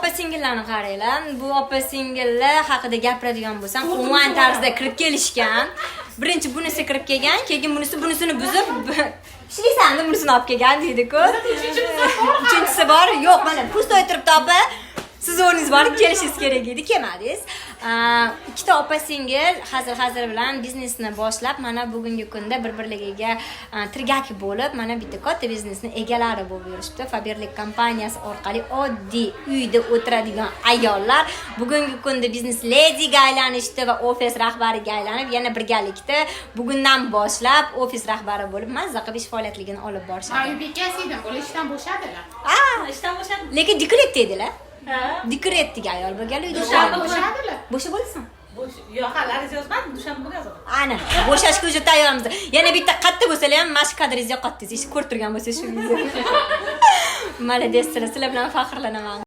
opa singillarni qaranglar. Bu opa singillar haqida gapiradigan bo'lsam, onlayn tarzda kirib kelishgan. Birinchi bunisi kirib kelgan, keyin bunisini buzib ishlaysan, bunisini olib kelgan deydi-ku. Uchinchisi bor. Yo'q, mana pustoy turibdi opa. Siz o'rningiz borib kelishingiz kerak edi, kelmadingiz. Ikkita opa singil hazil bilan biznesni boshlab, mana bugungi kunda bir-birligiga tirgak bo'lib, mana bitta katta biznesni egalari bo'lib yurishdi. Faberlik kompaniyasi orqali oddiy uyda o'tiradigan ayollar bugungi kunda biznes lediga aylanishdi va ofis rahbariga aylanib, yana birgalikda bugundan boshlab ofis rahbari bo'lib mazza qilib ish faoliyatligini olib borishadi. Bekasidan bo'la ishdan bo'shadilar. Ishdan bo'shadi. Lekin dekret dedilar. Dekretdagi ayol bo'lgan uyda bo'shadilar. Bo'sha bo'lsin. Yo'q, ariza yozmadim, dushanba kuni yozaman. Ana, bo'shashga o'zi tayyormiz. Yana bitta qatta bo'lsalar ham mashq qadringiz yo'qotdingiz. Ish ko'rib turgan bo'lsa shu. Malades, sizlar bilan faxrlanaman.